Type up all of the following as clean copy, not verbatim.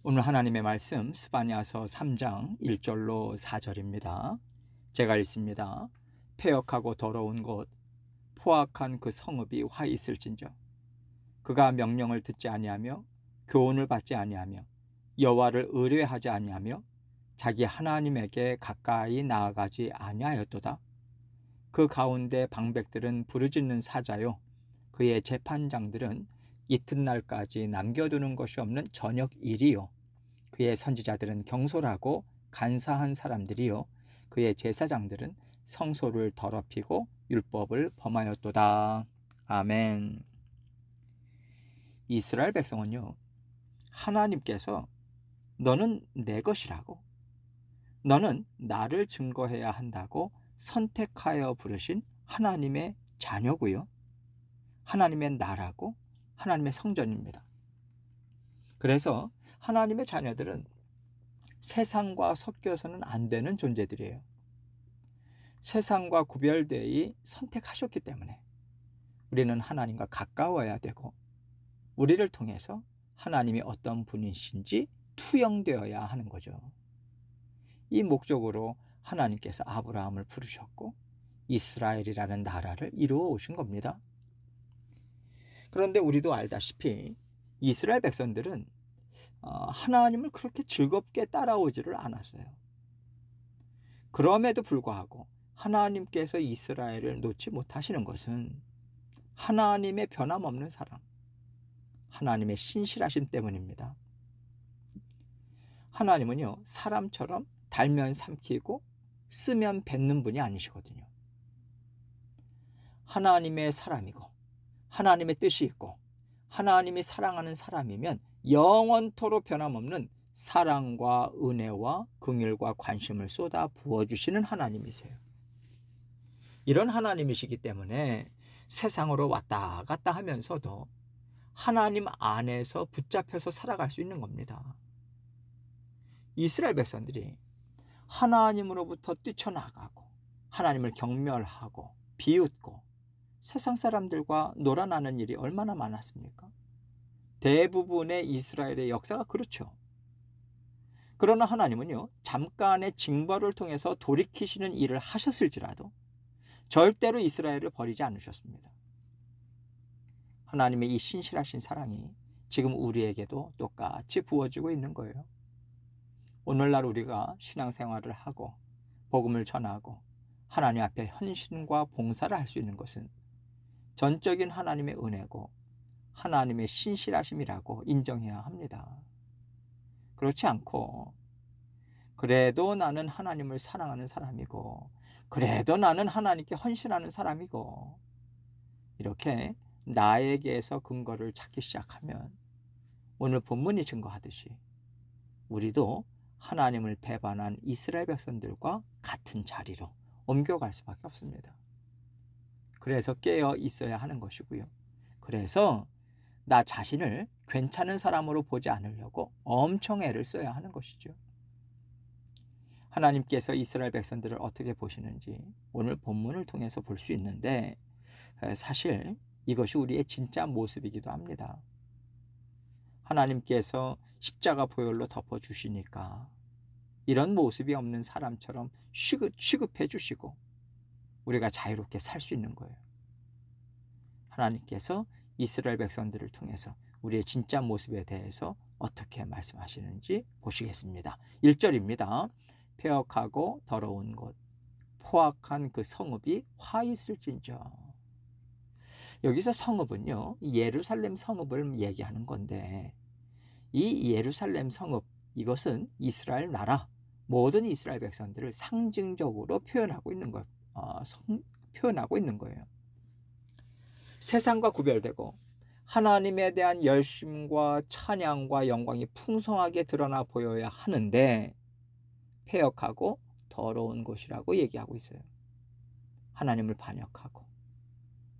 오늘 하나님의 말씀 스바냐서 3장 1절로 4절입니다. 제가 읽습니다. 패역하고 더러운 곳 포악한 그 성읍이 화 있을진저 그가 명령을 듣지 아니하며 교훈을 받지 아니하며 여호와를 의뢰하지 아니하며 자기 하나님에게 가까이 나아가지 아니하였도다. 그 가운데 방백들은 부르짖는 사자요 그의 재판장들은 이튿날까지 남겨두는 것이 없는 저녁 일이요 그의 선지자들은 경솔하고 간사한 사람들이요 그의 제사장들은 성소를 더럽히고 율법을 범하였도다. 아멘. 이스라엘 백성은요, 하나님께서 너는 내 것이라고, 너는 나를 증거해야 한다고 선택하여 부르신 하나님의 자녀고요, 하나님의 나라고 하나님의 성전입니다. 그래서 하나님의 자녀들은 세상과 섞여서는 안 되는 존재들이에요. 세상과 구별되이 선택하셨기 때문에 우리는 하나님과 가까워야 되고 우리를 통해서 하나님이 어떤 분이신지 투영되어야 하는 거죠. 이 목적으로 하나님께서 아브라함을 부르셨고 이스라엘이라는 나라를 이루어 오신 겁니다. 그런데 우리도 알다시피 이스라엘 백성들은 하나님을 그렇게 즐겁게 따라오지를 않았어요. 그럼에도 불구하고 하나님께서 이스라엘을 놓지 못하시는 것은 하나님의 변함없는 사랑, 하나님의 신실하심 때문입니다. 하나님은요, 사람처럼 달면 삼키고 쓰면 뱉는 분이 아니시거든요. 하나님의 사람이고 하나님의 뜻이 있고 하나님이 사랑하는 사람이면 영원토록 변함없는 사랑과 은혜와 긍휼과 관심을 쏟아 부어주시는 하나님이세요. 이런 하나님이시기 때문에 세상으로 왔다 갔다 하면서도 하나님 안에서 붙잡혀서 살아갈 수 있는 겁니다. 이스라엘 백성들이 하나님으로부터 뛰쳐나가고 하나님을 경멸하고 비웃고 세상 사람들과 놀아나는 일이 얼마나 많았습니까? 대부분의 이스라엘의 역사가 그렇죠. 그러나 하나님은요, 잠깐의 징벌을 통해서 돌이키시는 일을 하셨을지라도 절대로 이스라엘을 버리지 않으셨습니다. 하나님의 이 신실하신 사랑이 지금 우리에게도 똑같이 부어지고 있는 거예요. 오늘날 우리가 신앙생활을 하고 복음을 전하고 하나님 앞에 헌신과 봉사를 할 수 있는 것은 전적인 하나님의 은혜고 하나님의 신실하심이라고 인정해야 합니다. 그렇지 않고 그래도 나는 하나님을 사랑하는 사람이고 그래도 나는 하나님께 헌신하는 사람이고 이렇게 나에게서 근거를 찾기 시작하면 오늘 본문이 증거하듯이 우리도 하나님을 배반한 이스라엘 백성들과 같은 자리로 옮겨갈 수밖에 없습니다. 그래서 깨어 있어야 하는 것이고요. 그래서 나 자신을 괜찮은 사람으로 보지 않으려고 엄청 애를 써야 하는 것이죠. 하나님께서 이스라엘 백성들을 어떻게 보시는지 오늘 본문을 통해서 볼 수 있는데 사실 이것이 우리의 진짜 모습이기도 합니다. 하나님께서 십자가 보혈로 덮어주시니까 이런 모습이 없는 사람처럼 취급해 주시고 우리가 자유롭게 살 수 있는 거예요. 하나님께서 이스라엘 백성들을 통해서 우리의 진짜 모습에 대해서 어떻게 말씀하시는지 보시겠습니다. 1절입니다. 폐역하고 더러운 곳 포악한 그 성읍이 화 있을진저. 여기서 성읍은요, 예루살렘 성읍을 얘기하는 건데 이 예루살렘 성읍, 이것은 이스라엘 나라, 모든 이스라엘 백성들을 상징적으로 표현하고 있는 거예요. 세상과 구별되고 하나님에 대한 열심과 찬양과 영광이 풍성하게 드러나 보여야 하는데 폐역하고 더러운 곳이라고 얘기하고 있어요. 하나님을 반역하고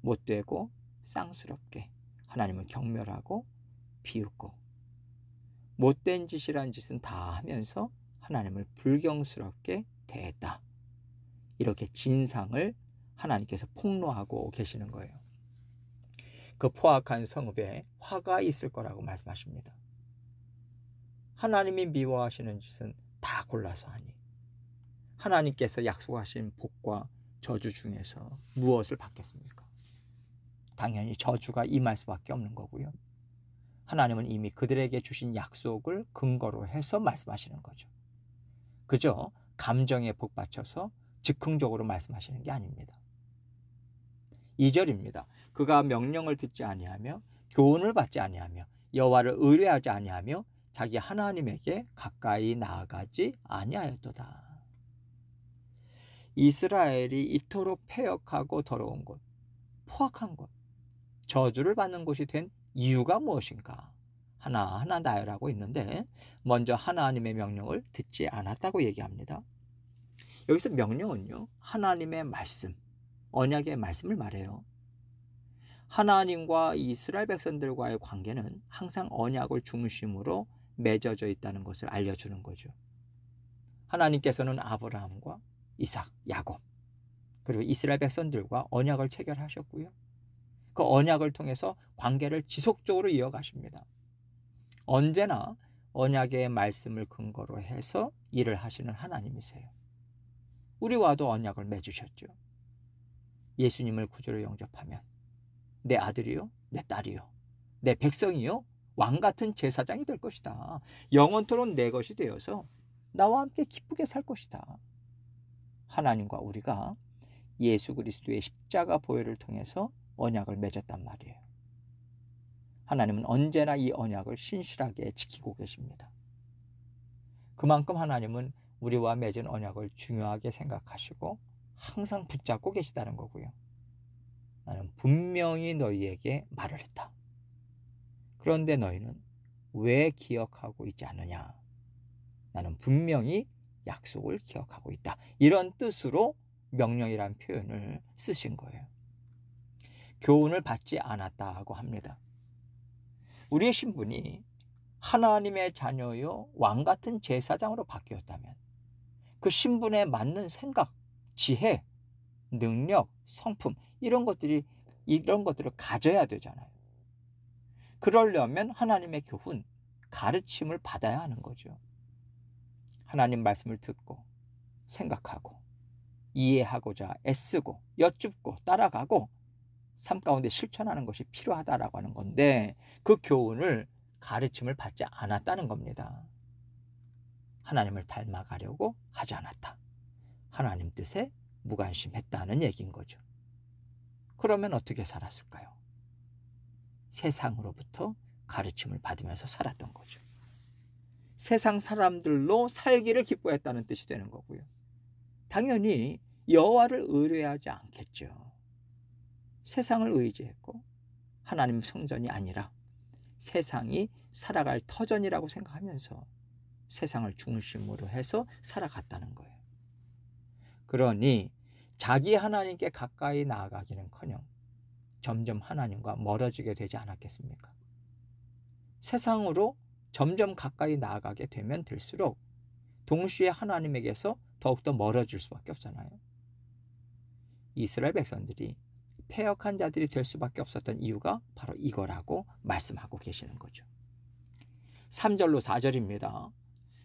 못되고 쌍스럽게 하나님을 경멸하고 비웃고 못된 짓이란 짓은 다 하면서 하나님을 불경스럽게 대했다. 이렇게 진상을 하나님께서 폭로하고 계시는 거예요. 그 포악한 성읍에 화가 있을 거라고 말씀하십니다. 하나님이 미워하시는 짓은 다 골라서 하니 하나님께서 약속하신 복과 저주 중에서 무엇을 받겠습니까? 당연히 저주가 임할 수밖에 없는 거고요. 하나님은 이미 그들에게 주신 약속을 근거로 해서 말씀하시는 거죠. 그저 감정에 복받쳐서 즉흥적으로 말씀하시는 게 아닙니다. 2절입니다. 그가 명령을 듣지 아니하며 교훈을 받지 아니하며 여호와를 의뢰하지 아니하며 자기 하나님에게 가까이 나아가지 아니하였도다. 이스라엘이 이토록 패역하고 더러운 곳, 포악한 곳, 저주를 받는 곳이 된 이유가 무엇인가? 하나하나 나열하고 있는데 먼저 하나님의 명령을 듣지 않았다고 얘기합니다. 여기서 명령은요, 하나님의 말씀, 언약의 말씀을 말해요. 하나님과 이스라엘 백성들과의 관계는 항상 언약을 중심으로 맺어져 있다는 것을 알려주는 거죠. 하나님께서는 아브라함과 이삭, 야곱, 그리고 이스라엘 백성들과 언약을 체결하셨고요. 그 언약을 통해서 관계를 지속적으로 이어가십니다. 언제나 언약의 말씀을 근거로 해서 일을 하시는 하나님이세요. 우리와도 언약을 맺으셨죠. 예수님을 구주로 영접하면 내 아들이요, 내 딸이요, 내 백성이요, 왕같은 제사장이 될 것이다. 영원토록 내 것이 되어서 나와 함께 기쁘게 살 것이다. 하나님과 우리가 예수 그리스도의 십자가 보혈을 통해서 언약을 맺었단 말이에요. 하나님은 언제나 이 언약을 신실하게 지키고 계십니다. 그만큼 하나님은 우리와 맺은 언약을 중요하게 생각하시고 항상 붙잡고 계시다는 거고요. 나는 분명히 너희에게 말을 했다. 그런데 너희는 왜 기억하고 있지 않느냐? 나는 분명히 약속을 기억하고 있다. 이런 뜻으로 명령이란 표현을 쓰신 거예요. 교훈을 받지 않았다고 합니다. 우리의 신분이 하나님의 자녀요 왕같은 제사장으로 바뀌었다면 그 신분에 맞는 생각, 지혜, 능력, 성품 이런 것들을 가져야 되잖아요. 그러려면 하나님의 교훈, 가르침을 받아야 하는 거죠. 하나님 말씀을 듣고 생각하고 이해하고자 애쓰고 여쭙고 따라가고 삶 가운데 실천하는 것이 필요하다라고 하는 건데 그 교훈을 가르침을 받지 않았다는 겁니다. 하나님을 닮아가려고 하지 않았다. 하나님 뜻에 무관심했다는 얘기인 거죠. 그러면 어떻게 살았을까요? 세상으로부터 가르침을 받으면서 살았던 거죠. 세상 사람들로 살기를 기뻐했다는 뜻이 되는 거고요. 당연히 여호와를 의뢰하지 않겠죠. 세상을 의지했고 하나님 성전이 아니라 세상이 살아갈 터전이라고 생각하면서 세상을 중심으로 해서 살아갔다는 거예요. 그러니 자기 하나님께 가까이 나아가기는커녕 점점 하나님과 멀어지게 되지 않았겠습니까? 세상으로 점점 가까이 나아가게 되면 될수록 동시에 하나님에게서 더욱더 멀어질 수밖에 없잖아요. 이스라엘 백성들이 패역한 자들이 될 수밖에 없었던 이유가 바로 이거라고 말씀하고 계시는 거죠. 3절로 4절입니다.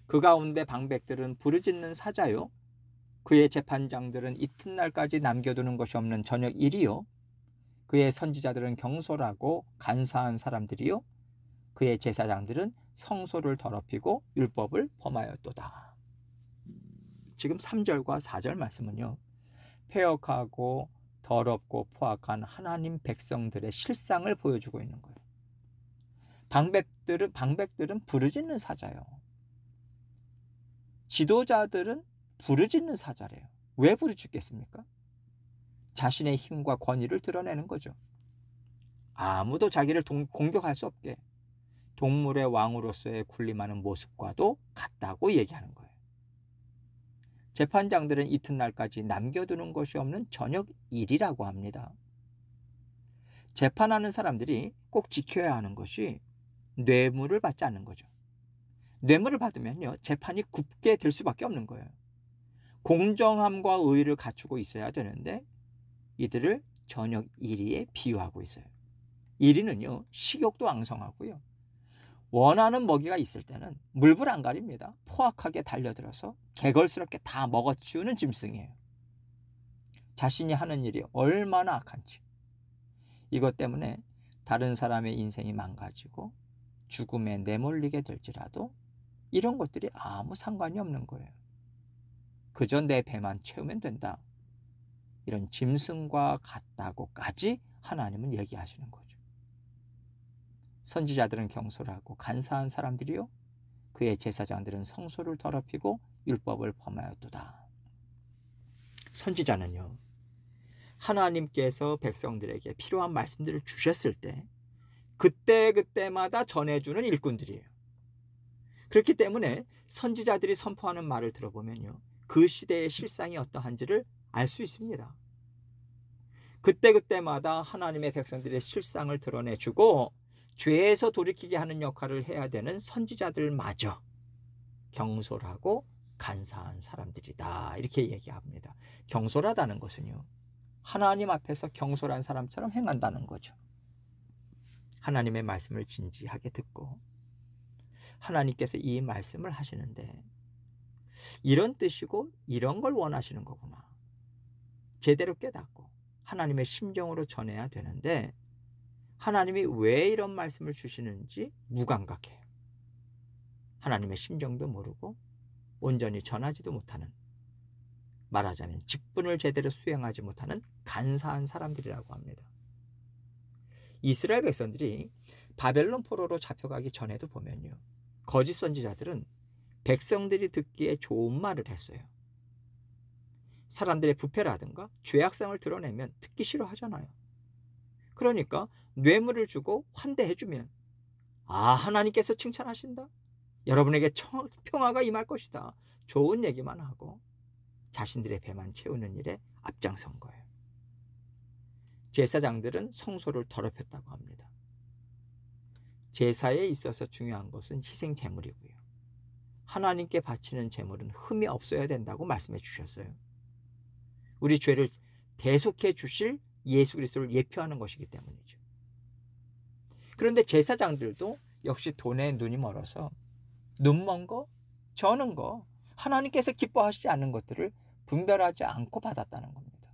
그 가운데 방백들은 부르짖는 사자요 그의 재판장들은 이튿날까지 남겨두는 것이 없는 저녁 일이요 그의 선지자들은 경솔하고 간사한 사람들이요 그의 제사장들은 성소를 더럽히고 율법을 범하였도다. 지금 3절과 4절 말씀은요, 패역하고 더럽고 포악한 하나님 백성들의 실상을 보여주고 있는 거예요. 방백들은 부르짖는 사자예요. 지도자들은 부르짖는 사자래요. 왜 부르짖겠습니까? 자신의 힘과 권위를 드러내는 거죠. 아무도 자기를 공격할 수 없게 동물의 왕으로서의 군림하는 모습과도 같다고 얘기하는 거예요. 재판장들은 이튿날까지 남겨두는 것이 없는 저녁 일이라고 합니다. 재판하는 사람들이 꼭 지켜야 하는 것이 뇌물을 받지 않는 거죠. 뇌물을 받으면요, 재판이 굽게 될 수밖에 없는 거예요. 공정함과 의의를 갖추고 있어야 되는데 이들을 저녁 이리에 비유하고 있어요. 이리는요, 식욕도 왕성하고요. 원하는 먹이가 있을 때는 물불 안 가립니다. 포악하게 달려들어서 개걸스럽게 다 먹어치우는 짐승이에요. 자신이 하는 일이 얼마나 악한지. 이것 때문에 다른 사람의 인생이 망가지고 죽음에 내몰리게 될지라도 이런 것들이 아무 상관이 없는 거예요. 그저 내 배만 채우면 된다. 이런 짐승과 같다고까지 하나님은 얘기하시는 거죠. 선지자들은 경솔하고 간사한 사람들이요, 그의 제사장들은 성소를 더럽히고 율법을 범하였도다. 선지자는요, 하나님께서 백성들에게 필요한 말씀들을 주셨을 때 그때그때마다 전해주는 일꾼들이에요. 그렇기 때문에 선지자들이 선포하는 말을 들어보면요, 그 시대의 실상이 어떠한지를 알 수 있습니다. 그때그때마다 하나님의 백성들의 실상을 드러내주고 죄에서 돌이키게 하는 역할을 해야 되는 선지자들마저 경솔하고 간사한 사람들이다, 이렇게 얘기합니다. 경솔하다는 것은요, 하나님 앞에서 경솔한 사람처럼 행한다는 거죠. 하나님의 말씀을 진지하게 듣고 하나님께서 이 말씀을 하시는데 이런 뜻이고 이런 걸 원하시는 거구나, 제대로 깨닫고 하나님의 심정으로 전해야 되는데 하나님이 왜 이런 말씀을 주시는지 무감각해요. 하나님의 심정도 모르고 온전히 전하지도 못하는, 말하자면 직분을 제대로 수행하지 못하는 간사한 사람들이라고 합니다. 이스라엘 백성들이 바벨론 포로로 잡혀가기 전에도 보면요, 거짓 선지자들은 백성들이 듣기에 좋은 말을 했어요. 사람들의 부패라든가 죄악성을 드러내면 듣기 싫어하잖아요. 그러니까 뇌물을 주고 환대해주면, 하나님께서 칭찬하신다, 여러분에게 평화가 임할 것이다, 좋은 얘기만 하고 자신들의 배만 채우는 일에 앞장선 거예요. 제사장들은 성소를 더럽혔다고 합니다. 제사에 있어서 중요한 것은 희생 제물이고요, 하나님께 바치는 제물은 흠이 없어야 된다고 말씀해 주셨어요. 우리 죄를 대속해 주실 예수 그리스도를 예표하는 것이기 때문이죠. 그런데 제사장들도 역시 돈에 눈이 멀어서 눈먼 거, 저는 거, 하나님께서 기뻐하시지 않는 것들을 분별하지 않고 받았다는 겁니다.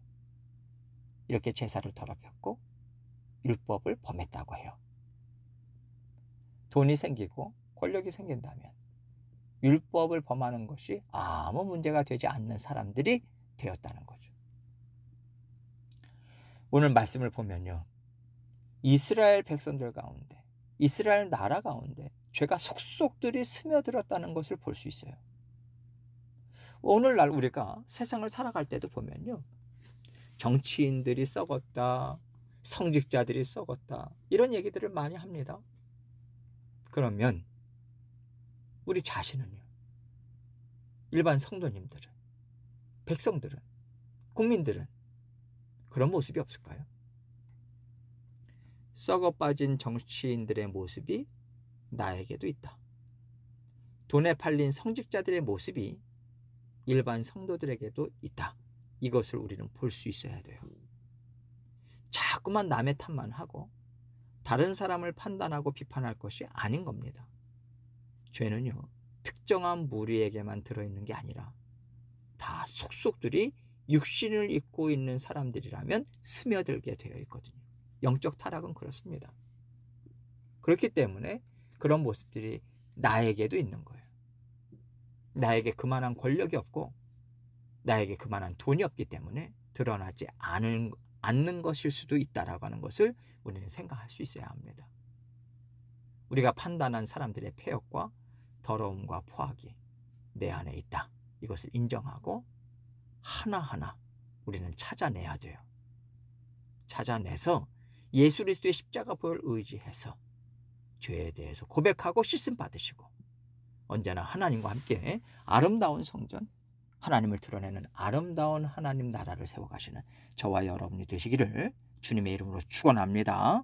이렇게 제사를 더럽혔고 율법을 범했다고 해요. 돈이 생기고 권력이 생긴다면 율법을 범하는 것이 아무 문제가 되지 않는 사람들이 되었다는 거죠. 오늘 말씀을 보면요, 이스라엘 백성들 가운데, 이스라엘 나라 가운데 죄가 속속들이 스며들었다는 것을 볼 수 있어요. 오늘날 우리가 세상을 살아갈 때도 보면요, 정치인들이 썩었다, 성직자들이 썩었다, 이런 얘기들을 많이 합니다. 그러면 우리 자신은요, 일반 성도님들은, 백성들은, 국민들은 그런 모습이 없을까요? 썩어 빠진 정치인들의 모습이 나에게도 있다. 돈에 팔린 성직자들의 모습이 일반 성도들에게도 있다. 이것을 우리는 볼 수 있어야 돼요. 자꾸만 남의 탓만 하고 다른 사람을 판단하고 비판할 것이 아닌 겁니다. 죄는요, 특정한 무리에게만 들어있는 게 아니라 다 속속들이 육신을 입고 있는 사람들이라면 스며들게 되어 있거든요. 영적 타락은 그렇습니다. 그렇기 때문에 그런 모습들이 나에게도 있는 거예요. 나에게 그만한 권력이 없고 나에게 그만한 돈이 없기 때문에 드러나지 않는 것일 수도 있다라고 하는 것을 우리는 생각할 수 있어야 합니다. 우리가 판단한 사람들의 폐역과 더러움과 포악이 내 안에 있다, 이것을 인정하고 하나하나 우리는 찾아내야 돼요. 찾아내서 예수 그리스도의 십자가 보혈을 의지해서 죄에 대해서 고백하고 씻음 받으시고 언제나 하나님과 함께 아름다운 성전, 하나님을 드러내는 아름다운 하나님 나라를 세워가시는 저와 여러분이 되시기를 주님의 이름으로 축원합니다.